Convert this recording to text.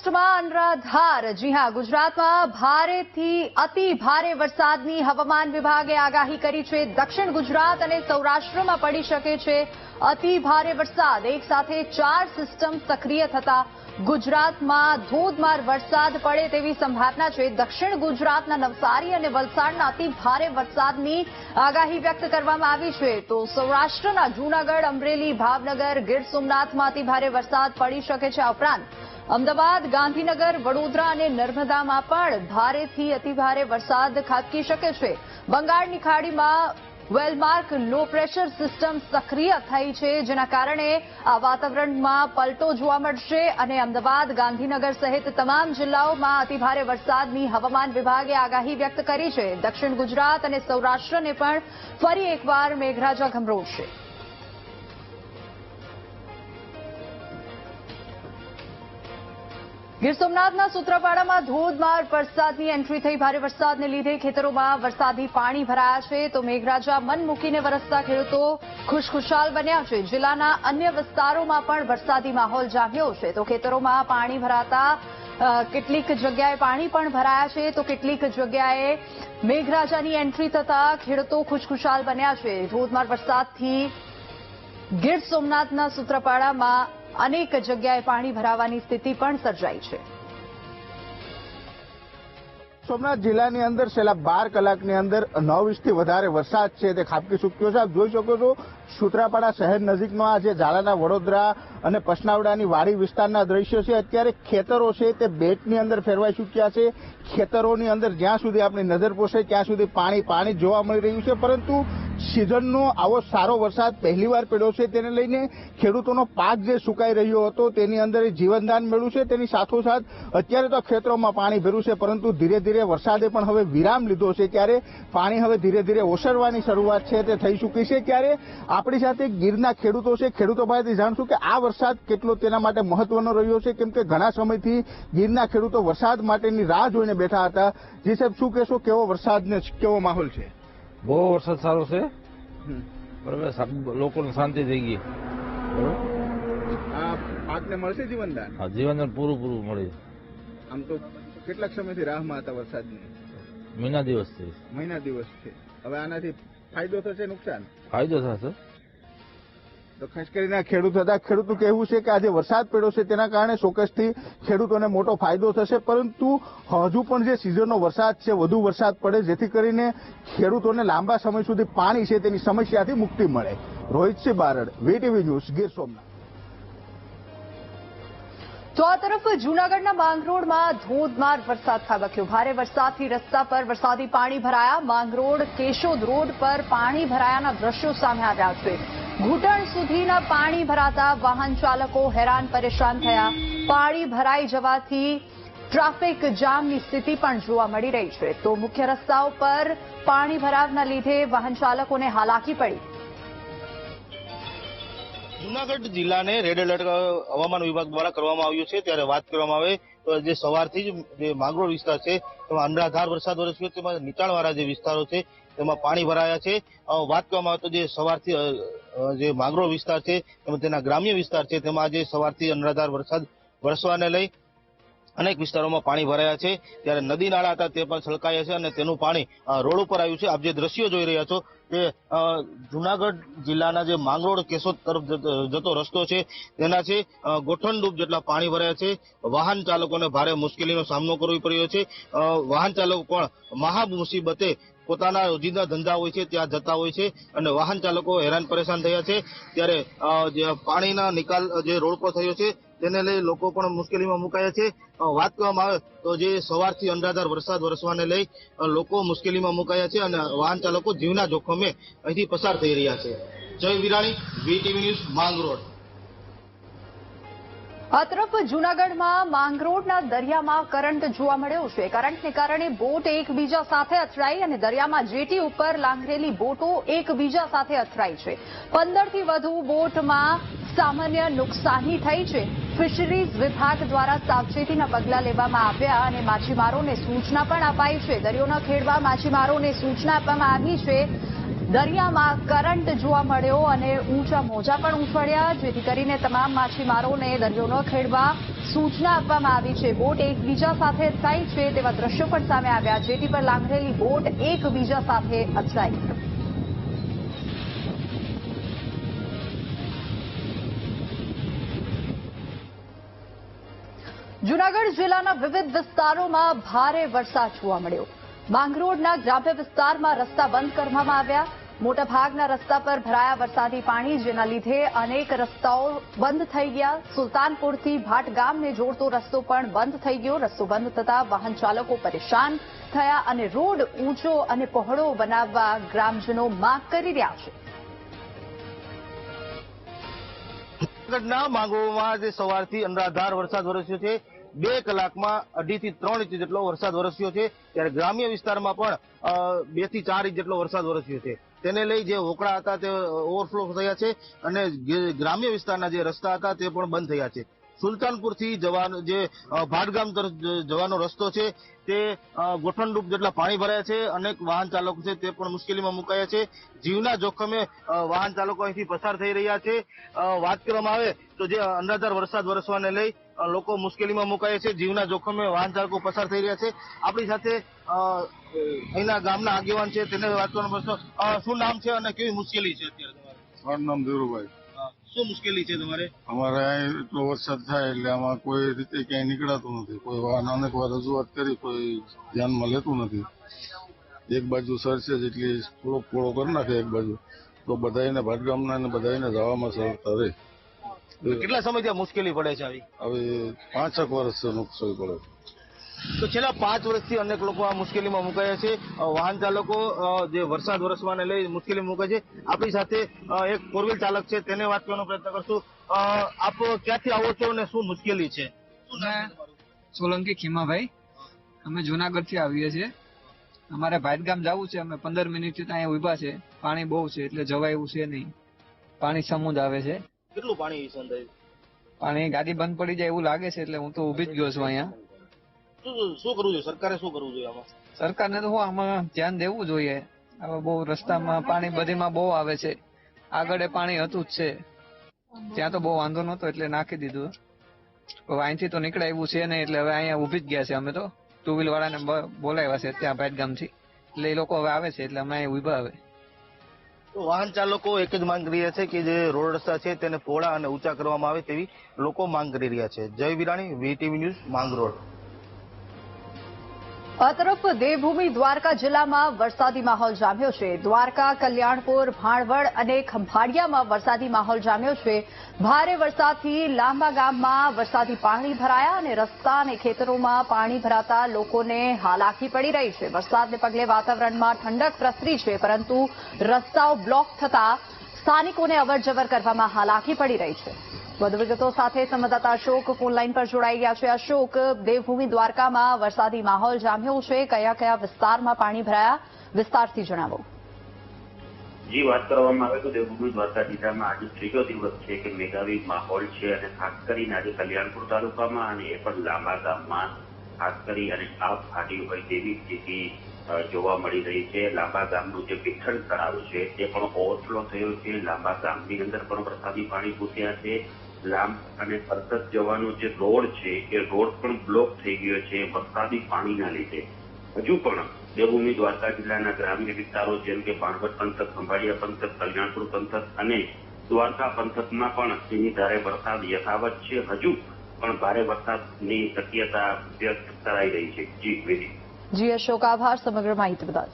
સૌરાષ્ટ્રમાં અનરાધાર જી હા ગુજરાતમાં ભારેથી અતિ ભારે વરસાદની હવામાન વિભાગે આગાહી કરી છે। દક્ષિણ ગુજરાત અને સૌરાષ્ટ્રમાં પડી શકે છે અતિ ભારે વરસાદ। એક સાથે 4 સિસ્ટમ સક્રિય થતા ગુજરાતમાં ધોધમાર વરસાદ પડે તેવી સંભાવના છે। દક્ષિણ ગુજરાતના નવસારી અને વલસાડના અતિ ભારે વરસાદની આગાહી વ્યક્ત કરવામાં આવી છે। તો સૌરાષ્ટ્રના જૂનાગઢ, અમરેલી, ભાવનગર, ગીર સોમનાથમાં અતિ ભારે વરસાદ પડી શકે છે। આ ઉપરાંત અમદાવાદ, ગાંધીનગર, વડોદરા અને નર્મદામાં પણ ભારેથી અતિભારે વરસાદ ખાબકી શકે છે। બંગાળની ખાડીમાં વેલમાર્ક લો પ્રેશર સિસ્ટમ સક્રિય થઈ છે, જેના કારણે આ વાતાવરણમાં પલટો જોવા મળશે અને અમદાવાદ, ગાંધીનગર સહિત તમામ જિલ્લાઓમાં અતિભારે વરસાદની હવામાન વિભાગે આગાહી વ્યક્ત કરી છે। દક્ષિણ ગુજરાત અને સૌરાષ્ટ્રને પણ ફરી એકવાર મેઘરાજા ગમરોળશે। ગીર સોમનાથના સૂત્રાપાડામાં ધોધમાર વરસાદની એન્ટ્રી થઈ। ભારે વરસાદને લીધે ખેતરોમાં વરસાદી પાણી ભરાયા છે, તો મેઘરાજા મન મૂકીને વરસતા ખેડૂતો ખુશખુશાલ બન્યા છે। જિલ્લાના અન્ય વિસ્તારોમાં પણ વરસાદી માહોલ જામ્યો છે, તો ખેતરોમાં પાણી ભરાતા કેટલીક જગ્યાએ પાણી પણ ભરાયા છે, તો કેટલીક જગ્યાએ મેઘરાજાની એન્ટ્રી થતા ખેડૂતો ખુશખુશાલ બન્યા છે। ધોધમાર વરસાદથી ગીર સોમનાથના સૂત્રાપાડામાં અનેક જગ્યાએ પાણી ભરાવાની સ્થિતિ પણ સર્જાઈ છે। સોમનાથ જિલ્લાની અંદર છેલ્લા 12 કલાકની અંદર 9 ઇંચથી વધારે વરસાદ છે તે ખાબકી ચૂક્યો છે। આપ જોઈ શકો છો સૂત્રાપાડા શહેર નજીકનો આ જે ઝાલાના વડોદરા અને પસનાવડાની વાડી વિસ્તારના દ્રશ્યો છે। અત્યારે ખેતરો છે તે બેટની અંદર ફેરવાઈ ચૂક્યા છે। ખેતરોની અંદર જ્યાં સુધી આપણી નજર પોસે ત્યાં સુધી પાણી જોવા મળી રહ્યું છે, પરંતુ સિઝનનો આવો સારો વરસાદ પહેલીવાર પડ્યો છે, તેને લઈને ખેડૂતોનો પાક જે સુકાઈ રહ્યો હતો તેની અંદર જીવનદાન મળ્યું છે। તેની સાથોસાથ અત્યારે તો ખેતરોમાં પાણી ભર્યું છે, પરંતુ ધીરે ધીરે વરસાદે પણ હવે વિરામ લીધો છે, ત્યારે પાણી હવે ધીરે ધીરે ઓસરવાની શરૂઆત છે તે થઈ ચૂકી છે। ત્યારે આપણી સાથે ગીરના ખેડૂતો છે, ખેડૂતો પાસેથી જાણશું કે આ વરસાદ કેટલો તેના માટે મહત્વનો રહ્યો છે, કેમ કે ઘણા સમયથી ગીરના ખેડૂતો વરસાદ માટેની રાહ જોઈને બેઠા હતા। જી સાહેબ, શું કહેશો, કેવો વરસાદ ને કેવો માહોલ છે? બહુ વરસાદ સારો છે, બરાબર, લોકોને શાંતિ થઈ ગઈ। આ પાકને મળશે જીવનદાન? હા, જીવનદાન પૂરું મળે। આમ તો કેટલાક સમયથી રાહમાં હતા વરસાદની? મહિના દિવસથી હવે આનાથી ફાયદો થશે, નુકસાન? ફાયદો થશે। તો ખાસ કરીને ખેડૂતનું કહેવું છે કે આજે વરસાદ પડ્યો છે તેના કારણે ચોક્કસથી ખેડૂતોને મોટો ફાયદો થશે, પરંતુ હજુ પણ જે સિઝનનો વરસાદ છે વધુ વરસાદ પડે જેથી કરીને ખેડૂતોને લાંબા સમય સુધી પાણી છે તેની સમસ્યાથી મુક્તિ મળે। Rohitsinh Barad, VTV news, Gir Somnath. તો આ તરફ જૂનાગઢના માંગરોળમાં ધોધમાર વરસાદ ખાબક્યો। ભારે વરસાદથી રસ્તા પર વરસાદી પાણી ભરાયા। માંગરોળ કેશોદ રોડ પર પાણી ભરાયાના દ્રશ્યો સામે આવ્યા છે। ઘૂંટણ સુધીના પાણી ભરાતા વાહન ચાલકો હેરાન પરેશાન થયા। પાણી ભરાઈ જવાથી ટ્રાફિક જામની સ્થિતિ પણ જોવા મળી રહી છે, તો મુખ્ય રસ્તાઓ પર પાણી ભરાવના લીધે વાહન ચાલકોને હાલાકી પડી। જૂનાગઢ જિલ્લાને રેડ એલર્ટ હવામાન વિભાગ દ્વારા કરવામાં આવ્યું છે। ત્યારે વાત કરવામાં આવે તો જે સવારથી જ જે માંગરોળ વિસ્તાર છે તેમાં અનરાધાર વરસાદ વરસ્યો, તેમાં નીચાણવાળા જે વિસ્તારો છે તેમાં પાણી ભરાયા છે। વાત કરવામાં આવે તો જે સવારથી જે માંગરોળ વિસ્તાર છે તેમાં તેના ગ્રામ્ય વિસ્તાર છે તેમાં આજે સવારથી અનરાધાર વરસાદ વરસવાને લઈ અનેક વિસ્તારોમાં પાણી ભરાયા છે। ત્યારે નદી નાળા હતા તે પણ છલકાયા છે અને તેનું પાણી રોડ ઉપર આવ્યું છે। આપ જે દ્રશ્યો જોઈ રહ્યા છો તે જૂનાગઢ જિલ્લાના જે માંગરોળ કેશોદ તરફ જતો રસ્તો છે તેના છે ગોઠણડૂબ જેટલા પાણી ભરાયા છે। વાહન ચાલકોને ભારે મુશ્કેલીનો સામનો કરવો પડ્યો છે। વાહન ચાલકો પણ મહા મુસીબતે પોતાના રોજિંદા ધંધા હોય છે ત્યાં જતા હોય છે અને વાહન ચાલકો હેરાન પરેશાન થયા છે। ત્યારે જે પાણીના નિકાલ જે રોડ પર થયો છે તેને લઈ લોકો પણ મુશ્કેલીમાં મુકાયા છે। વાત કરવામાં આવે તો જે સવારથી અનરાધાર વરસાદ વરસવાને લઈ લોકો મુશ્કેલીમાં મુકાયા છે અને વાહન ચાલકો જીવના જોખમે અહીંથી પસાર થઈ રહ્યા છે। જય વિરાણી, વીટીવી ન્યૂઝ, માંગરોળ। આ તરફ જૂનાગઢમાં માંગરોળના દરિયામાં કરંટ જોવા મળ્યો છે। કરંટને કારણે બોટ એકબીજા સાથે અથડાઈ અને દરિયામાં જેટી ઉપર લાંગરેલી બોટો એકબીજા સાથે અથડાઈ છે। 15થી વધુ બોટમાં સામાન્ય નુકસાની થઈ છે। ફિશરીઝ વિભાગ દ્વારા સાવચેતીના પગલાં લેવામાં આવ્યા અને માછીમારોને સૂચના પણ અપાઈ છે। દરિયો ન ખેડવા માછીમારોને સૂચના આપવામાં આવી છે। દરિયામાં કરંટ જોવા મળ્યો અને ઊંચા મોજા પણ ઉછળ્યા, જેથી કરીને તમામ માછીમારોને દરિયો ન ખેડવા સૂચના આપવામાં આવી છે. બોટ એકબીજા સાથે અથડાઈ છે તેવા દ્રશ્યો પણ સામે આવ્યા. જેટી પર લાંગરેલી બોટ એકબીજા સાથે અથડાઈ. જૂનાગઢ જિલ્લાના વિવિધ વિસ્તારોમાં ભારે વરસાદ જોવા મળ્યો. માંગરોળના ગ્રામ્ય વિસ્તારમાં રસ્તા બંધ કરવામાં આવ્યા. મોટાભાગના રસ્તા પર ભરાયા વરસાદી પાણી, જેના લીધે અનેક રસ્તાઓ બંધ થઈ ગયા. સુલતાનપુરથી ભાટ ગામને જોડતો રસ્તો પણ બંધ થઈ ગયો. રસ્તો બંધ થતા વાહન ચાલકો પરેશાન થયા અને રોડ ઊંચો અને પહોળો બનાવવા ગ્રામજનો માંગ કરી રહ્યા છે. જૂનાગઢના માંગરોળમાં જે સવારથી અનરાધાર વરસાદ વરસ્યો છે. 2 કલાકમાં 2.5 થી 3 ઇંચ જેટલો વરસાદ વરસ્યો છે. ત્યારે ગ્રામ્ય વિસ્તારમાં પણ 2 થી 4 ઇંચ જેટલો વરસાદ વરસ્યો છે. તેને લઈ જે વોકળા હતા તે ઓવરફ્લો થયા છે અને ગ્રામ્ય વિસ્તારના જે રસ્તા હતા તે પણ બંધ થયા છે. સુલતાનપુરથી જે ભાટગામ તરફ જવાનો રસ્તો છે તે ગોઠણડૂબ જેટલા પાણી ભરાયા છે. અનેક વાહન ચાલકો છે તે પણ મુશ્કેલીમાં મુકાયા છે. જીવના જોખમે વાહન ચાલકો અહીંથી પસાર થઈ રહ્યા છે. વાત કરવામાં આવે તો જે અનરાધાર વરસાદ વરસવાને લઈ લોકો મુશ્કેલીમાં મુકાયા છે. જીવના જોખમે વાહન ચાલકો પસાર થઈ રહ્યા છે. આપણી સાથે અહીંના ગામના આગેવાન છે, તેને વાત કરવાનો પ્રશ્ન. શું નામ છે અને કેવી મુશ્કેલી છે અત્યારે તમારે? મારું નામ ધીરુભાઈ. શું મુશ્કેલી છે તમારે? અમારે અહીં એટલો વરસાદ થાય એટલે આમાં કોઈ રીતે ક્યાંય નીકળાતું નથી. કોઈ અનેક વાર રજૂઆત કરી, કોઈ ધ્યાનમાં લેતું નથી. એક બાજુ સરસે જેટલી થોડોક પોળો કરી નાખે એક બાજુ, તો બધાને ભાટગામના ને બધાને જવામાં સરળતા રહે. કેટલા સમયથી આ મુશ્કેલી પડે છે આવી? હવે 5-6 વર્ષ મુશ્કેલી પડે. તો છેલ્લા 5 વર્ષથી અનેક લોકો આ મુશ્કેલીમાં મુકાયા છે. વાહન ચાલકો જે વરસાદ વરસવાને લઈ મુશ્કેલીમાં મુકાય છે. આપણી સાથે એક ફોર વ્હીલ ચાલક છે, તેને વાત કરવાનો પ્રયત્ન કરશું. આપ ક્યાંથી આવો છો અને શું મુશ્કેલી છે? સોલંકી ખીમાભાઈ, અમે જુનાગઢ થી આવીએ છીએ. અમારે ભાટગામ જવું છે. અમે 15 મિનિટથી ત્યાં ઉભા છે. પાણી બહુ છે એટલે જવાય એવું છે નહીં. પાણી સમુદ આવે છે. કેટલું પાણી સંધાયું? પાણી ગાડી બંધ પડી જાય એવું લાગે છે એટલે હું તો ઉભી જ ગયો છું અહીંયા. શું કરવું જોઈએ? સરકારે શું કરવું જોઈએ આમાં? સરકારને તો આમાં ધ્યાન દેવું જોઈએ. હવે બહુ રસ્તામાં પાણી બધીમાં બહુ આવે છે. આગળ પાણી હતું જ છે, ત્યાં તો બહુ વાંધો નતો એટલે નાખી દીધું. હવે અહીંથી તો નીકળાય એવું છે નહીં એટલે હવે અહીંયા ઉભી જ ગયા છે. અમે તો 2 વ્હીલ વાળાને બોલાવ્યા છે ત્યાં ભાટગામથી, એટલે એ લોકો હવે આવે છે એટલે અમે અહીંયા ઉભા. હવે તો વાહન ચાલકો એક જ માંગ કરી રહ્યા છે કે જે રોડ રસ્તા છે તેને પહોળા અને ઊંચા કરવામાં આવે તેવી લોકો માંગ કરી રહ્યા છે. જય વિરાણી, વીટીવી ન્યૂઝ, માંગરોળ. આ તરફ દેવભૂમિ દ્વારકા જિલ્લામાં વરસાદી માહોલ જામ્યો છે. દ્વારકા, કલ્યાણપુર, ભાણવડ અને ખંભાળિયામાં વરસાદી માહોલ જામ્યો છે. ભારે વરસાદથી લાંબા ગામમાં વરસાદી પાણી ભરાયા અને રસ્તા અને ખેતરોમાં પાણી ભરાતા લોકોને હાલાકી પડી રહી છે. વરસાદને પગલે વાતાવરણમાં ઠંડક પ્રસરી છે, પરંતુ રસ્તાઓ બ્લોક થતા સ્થાનિકોને અવરજવર કરવામાં હાલાકી પડી રહી છે. વધુ વિગતો સાથે સંવાદદાતા અશોક ફોનલાઈન પર જોડાઈ ગયા છે. અશોક, દેવભૂમિ દ્વારકામાં વરસાદી માહોલ જામ્યો છે. કયા કયા વિસ્તારમાં પાણી ભરાયા, વિસ્તારથી જણાવો. જી, વાત કરવામાં આવે તો દેવભૂમિ દ્વારકા જિલ્લામાં આજે ત્રીજો દિવસ છે કે મેઘાવી માહોલ છે અને ખાસ કરીને આજે કલ્યાણપુર તાલુકામાં અને એ પણ લાંબા ગામમાં ખાસ કરી અને આપ ફાટી હોય તેવી સ્થિતિ જોવા મળી રહી છે. લાંબા ગામનું જે પીઠણ તળાવ છે તે પણ ઓવરફ્લો થયો છે. લાંબા ગામની અંદર પણ વરસાદી પાણી ઘૂસ્યા છે. લાંબ અને પરસત જવાનો જે રોડ છે એ રોડ પણ બ્લોક થઈ ગયો છે વરસાદી પાણીના લીધે. હજુ પણ દેવભૂમિ દ્વારકા જિલ્લાના ગ્રામ્ય વિસ્તારો જેમ કે ભાણવડ પંથક, ખંભાળિયા પંથક, કલ્યાણપુર પંથક અને દ્વારકા પંથકમાં પણ ધીમી ધારે વરસાદ યથાવત છે. હજુ પણ ભારે વરસાદની શક્યતા વ્યક્ત કરાઈ રહી છે. જી વિધિ. જી અશોક, આભાર સમગ્ર માહિતી બદલ.